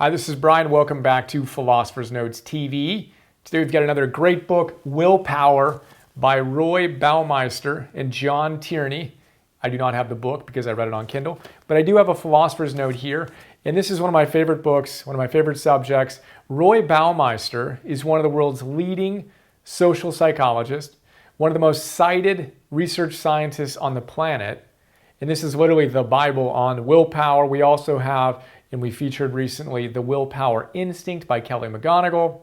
Hi, this is Brian. Welcome back to Philosopher's Notes TV. Today we've got another great book, Willpower, by Roy Baumeister and John Tierney. I do not have the book because I read it on Kindle, but I do have a Philosopher's Note here. And this is one of my favorite books, one of my favorite subjects. Roy Baumeister is one of the world's leading social psychologists, one of the most cited research scientists on the planet. And this is literally the Bible on willpower. We also have, and we featured recently, The Willpower Instinct by Kelly McGonigal,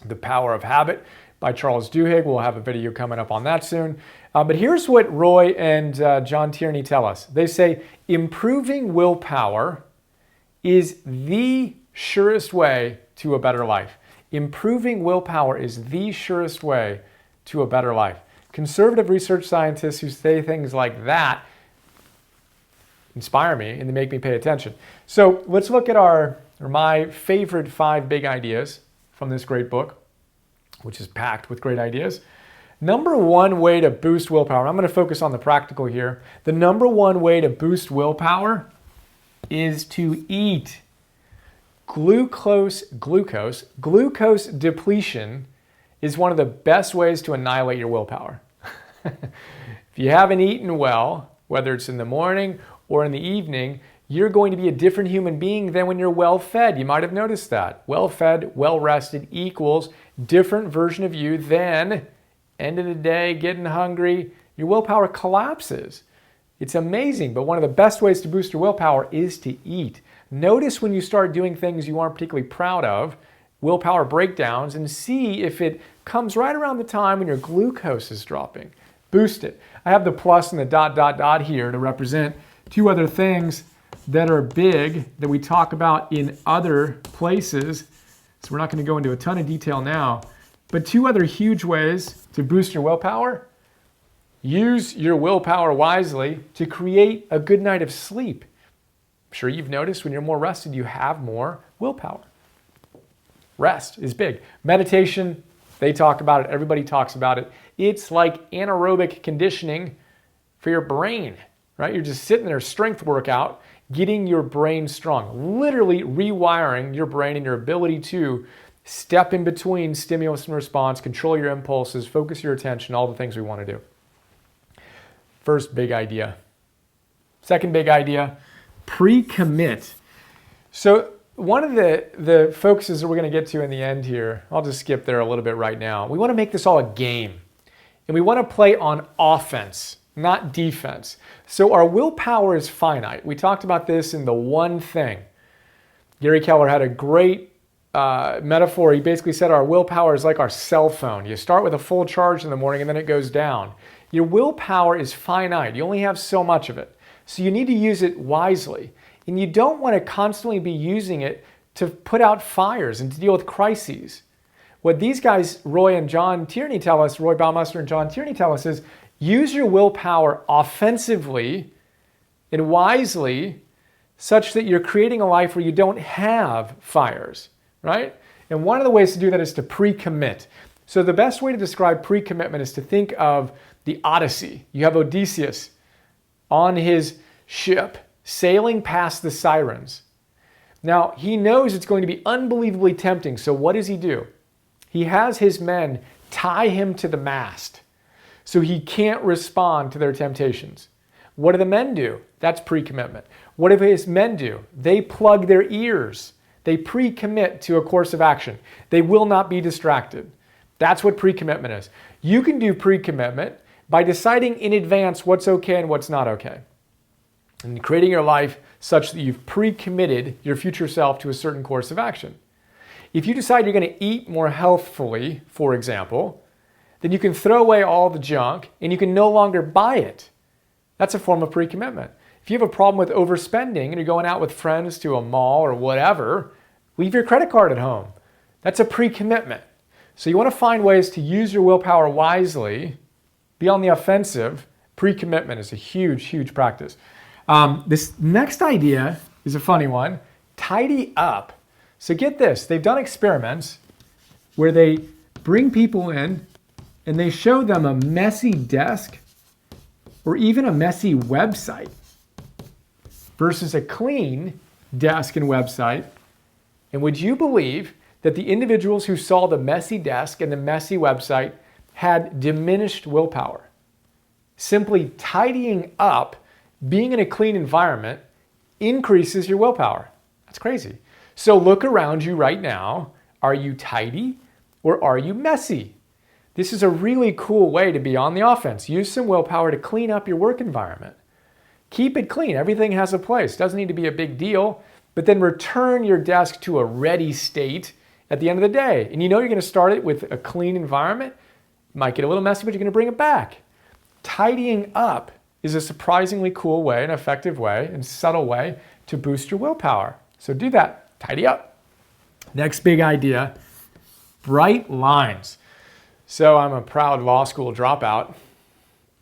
The Power of Habit by Charles Duhigg. We'll have a video coming up on that soon. But here's what Roy and John Tierney tell us. They say, improving willpower is the surest way to a better life. Improving willpower is the surest way to a better life. Conservative research scientists who say things like that inspire me and they make me pay attention. So let's look at my favorite 5 big ideas from this great book, which is packed with great ideas. Number 1 way to boost willpower, I'm going to focus on the practical here. The number 1 way to boost willpower is to eat. Glucose depletion is one of the best ways to annihilate your willpower. If you haven't eaten well, whether it's in the morning or in the evening, you're going to be a different human being than when you're well-fed. You might have noticed that. Well-fed, well-rested equals different version of you than end of the day, getting hungry. Your willpower collapses. It's amazing, but one of the best ways to boost your willpower is to eat. Notice when you start doing things you aren't particularly proud of, willpower breakdowns, and see if it comes right around the time when your glucose is dropping. Boost it. I have the plus and the ... here to represent 2 other things that are big that we talk about in other places. So we're not going to go into a ton of detail now. But 2 other huge ways to boost your willpower. Use your willpower wisely to create a good night of sleep. I'm sure you've noticed when you're more rested, you have more willpower. Rest is big. Meditation, they talk about it. Everybody talks about it. It's like anaerobic conditioning for your brain, right? You're just sitting there, strength workout, getting your brain strong, literally rewiring your brain and your ability to step in between stimulus and response, control your impulses, focus your attention, all the things we want to do. First big idea. Second big idea, pre-commit. So one of the focuses that we're going to get to in the end here, I'll just skip there a little bit right now. We want to make this all a game. And we want to play on offense, not defense. So our willpower is finite. We talked about this in The One Thing. Gary Keller had a great metaphor. He basically said our willpower is like our cell phone. You start with a full charge in the morning and then it goes down. Your willpower is finite. You only have so much of it. So you need to use it wisely. And you don't want to constantly be using it to put out fires and to deal with crises. What these guys, Roy and John Tierney tell us, Roy Baumeister and John Tierney tell us is use your willpower offensively and wisely such that you're creating a life where you don't have fires, right? And one of the ways to do that is to pre-commit. So the best way to describe pre-commitment is to think of the Odyssey. You have Odysseus on his ship sailing past the sirens. Now, he knows it's going to be unbelievably tempting, so what does he do? He has his men tie him to the mast so he can't respond to their temptations. What do the men do? That's pre-commitment. What do his men do? They plug their ears. They pre-commit to a course of action. They will not be distracted. That's what pre-commitment is. You can do pre-commitment by deciding in advance what's okay and what's not okay, and creating your life such that you've pre-committed your future self to a certain course of action. If you decide you're going to eat more healthfully, for example, then you can throw away all the junk and you can no longer buy it. That's a form of pre-commitment. If you have a problem with overspending and you're going out with friends to a mall or whatever, leave your credit card at home. That's a pre-commitment. So you want to find ways to use your willpower wisely, be on the offensive. Pre-commitment is a huge, huge practice. This next idea is a funny one. Tidy up. So get this. They've done experiments where they bring people in and they show them a messy desk or even a messy website versus a clean desk and website. And would you believe that the individuals who saw the messy desk and the messy website had diminished willpower? Simply tidying up, being in a clean environment, increases your willpower. That's crazy. So look around you right now. Are you tidy or are you messy? This is a really cool way to be on the offense. Use some willpower to clean up your work environment. Keep it clean. Everything has a place. Doesn't need to be a big deal, but then return your desk to a ready state at the end of the day. And you know you're going to start it with a clean environment. It might get a little messy, but you're going to bring it back. Tidying up is a surprisingly cool way, an effective way, and subtle way to boost your willpower. So do that. Tidy up. Next big idea, bright lines. So I'm a proud law school dropout.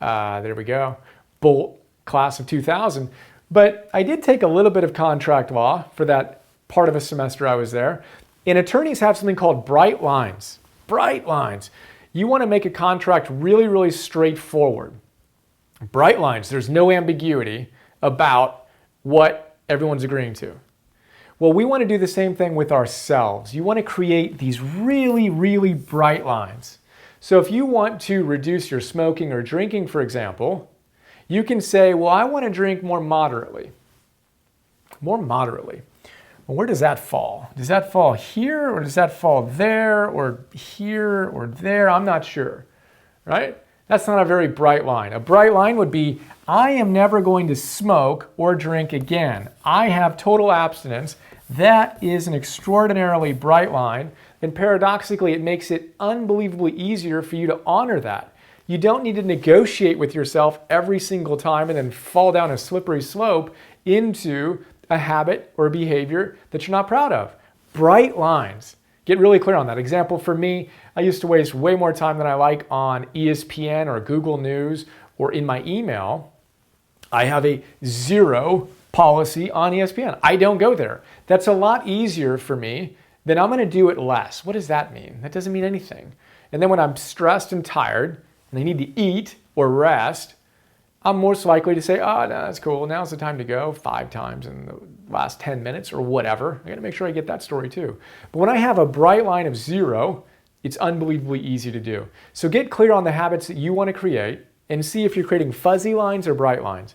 There we go. Bolt class of 2000. But I did take a little bit of contract law for that part of a semester I was there. And attorneys have something called bright lines. Bright lines. You want to make a contract really, really straightforward. Bright lines. There's no ambiguity about what everyone's agreeing to. Well, we want to do the same thing with ourselves. You want to create these really, really bright lines. So if you want to reduce your smoking or drinking, for example, you can say, well, I want to drink more moderately. More moderately. Well, where does that fall? Does that fall here or does that fall there or here or there? I'm not sure, right? That's not a very bright line. A bright line would be, I am never going to smoke or drink again. I have total abstinence. That is an extraordinarily bright line. And paradoxically, it makes it unbelievably easier for you to honor that. You don't need to negotiate with yourself every single time and then fall down a slippery slope into a habit or a behavior that you're not proud of. Bright lines. Get really clear on that. Example for me, I used to waste way more time than I like on ESPN or Google News or in my email. I have a 0 policy on ESPN. I don't go there. That's a lot easier for me. Then I'm going to do it less. What does that mean? That doesn't mean anything. And then when I'm stressed and tired and I need to eat or rest, I'm most likely to say, oh, no, that's cool. Now's the time to go 5 times in the last 10 minutes or whatever. I got to make sure I get that story too. But when I have a bright line of 0, it's unbelievably easy to do. So get clear on the habits that you want to create and see if you're creating fuzzy lines or bright lines.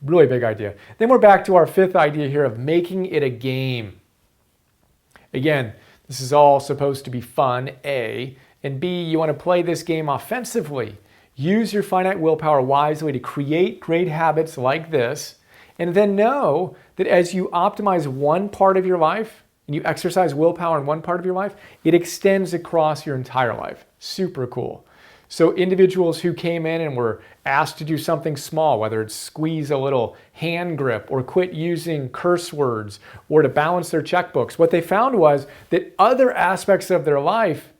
Really big idea. Then we're back to our 5th idea here of making it a game. Again, this is all supposed to be fun, A, and B, you want to play this game offensively. Use your finite willpower wisely to create great habits like this, and then know that as you optimize one part of your life and you exercise willpower in one part of your life, it extends across your entire life. Super cool. So individuals who came in and were asked to do something small, whether it's squeeze a little hand grip or quit using curse words or to balance their checkbooks, what they found was that other aspects of their life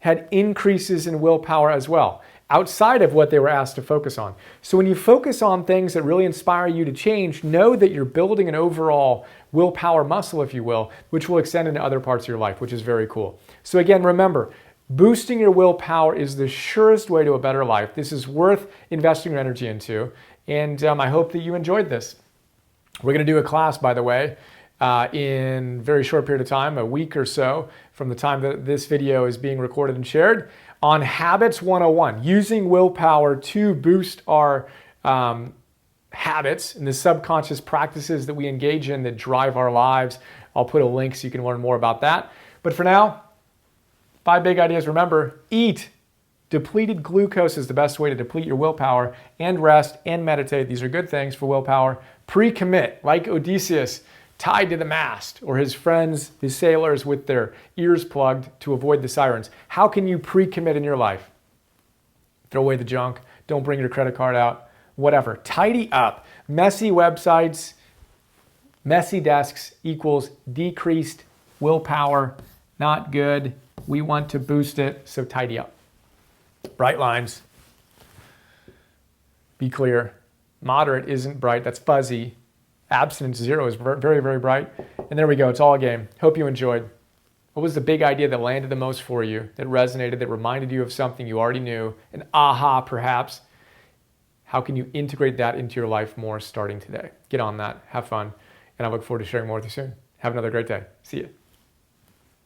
had increases in willpower as well, outside of what they were asked to focus on. So when you focus on things that really inspire you to change, know that you're building an overall willpower muscle, if you will, which will extend into other parts of your life, which is very cool. So again, remember, boosting your willpower is the surest way to a better life. This is worth investing your energy into, and I hope that you enjoyed this. We're going to do a class, by the way, in a very short period of time, a week or so from the time that this video is being recorded and shared, on Habits 101, using willpower to boost our habits and the subconscious practices that we engage in that drive our lives. I'll put a link so you can learn more about that. But for now, 5 big ideas. Remember, eat. Depleted glucose is the best way to deplete your willpower, and rest and meditate. These are good things for willpower. Pre-commit, like Odysseus, tied to the mast, or his friends, his sailors with their ears plugged to avoid the sirens. How can you pre-commit in your life? Throw away the junk. Don't bring your credit card out. Whatever. Tidy up. Messy websites, messy desks equals decreased willpower. Not good. We want to boost it, so tidy up. Bright lines. Be clear. Moderate isn't bright. That's fuzzy. Abstinence 0 is very, very bright. And there we go. It's all a game. Hope you enjoyed. What was the big idea that landed the most for you, that resonated, that reminded you of something you already knew, an aha perhaps? How can you integrate that into your life more starting today? Get on that. Have fun. And I look forward to sharing more with you soon. Have another great day. See you.